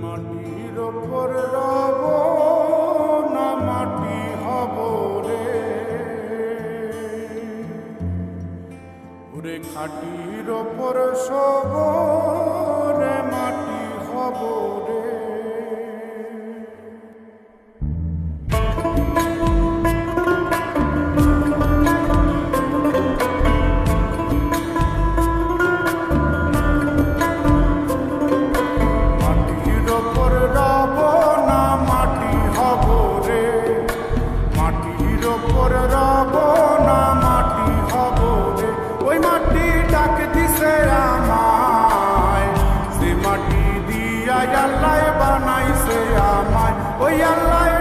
মাটির ওপর রব না মাটি হব রে, ওরে খাটির ওপর সব রে মাটি হব রে। আল্লাহ বানাইছে আমায়, ওই আল্লাহ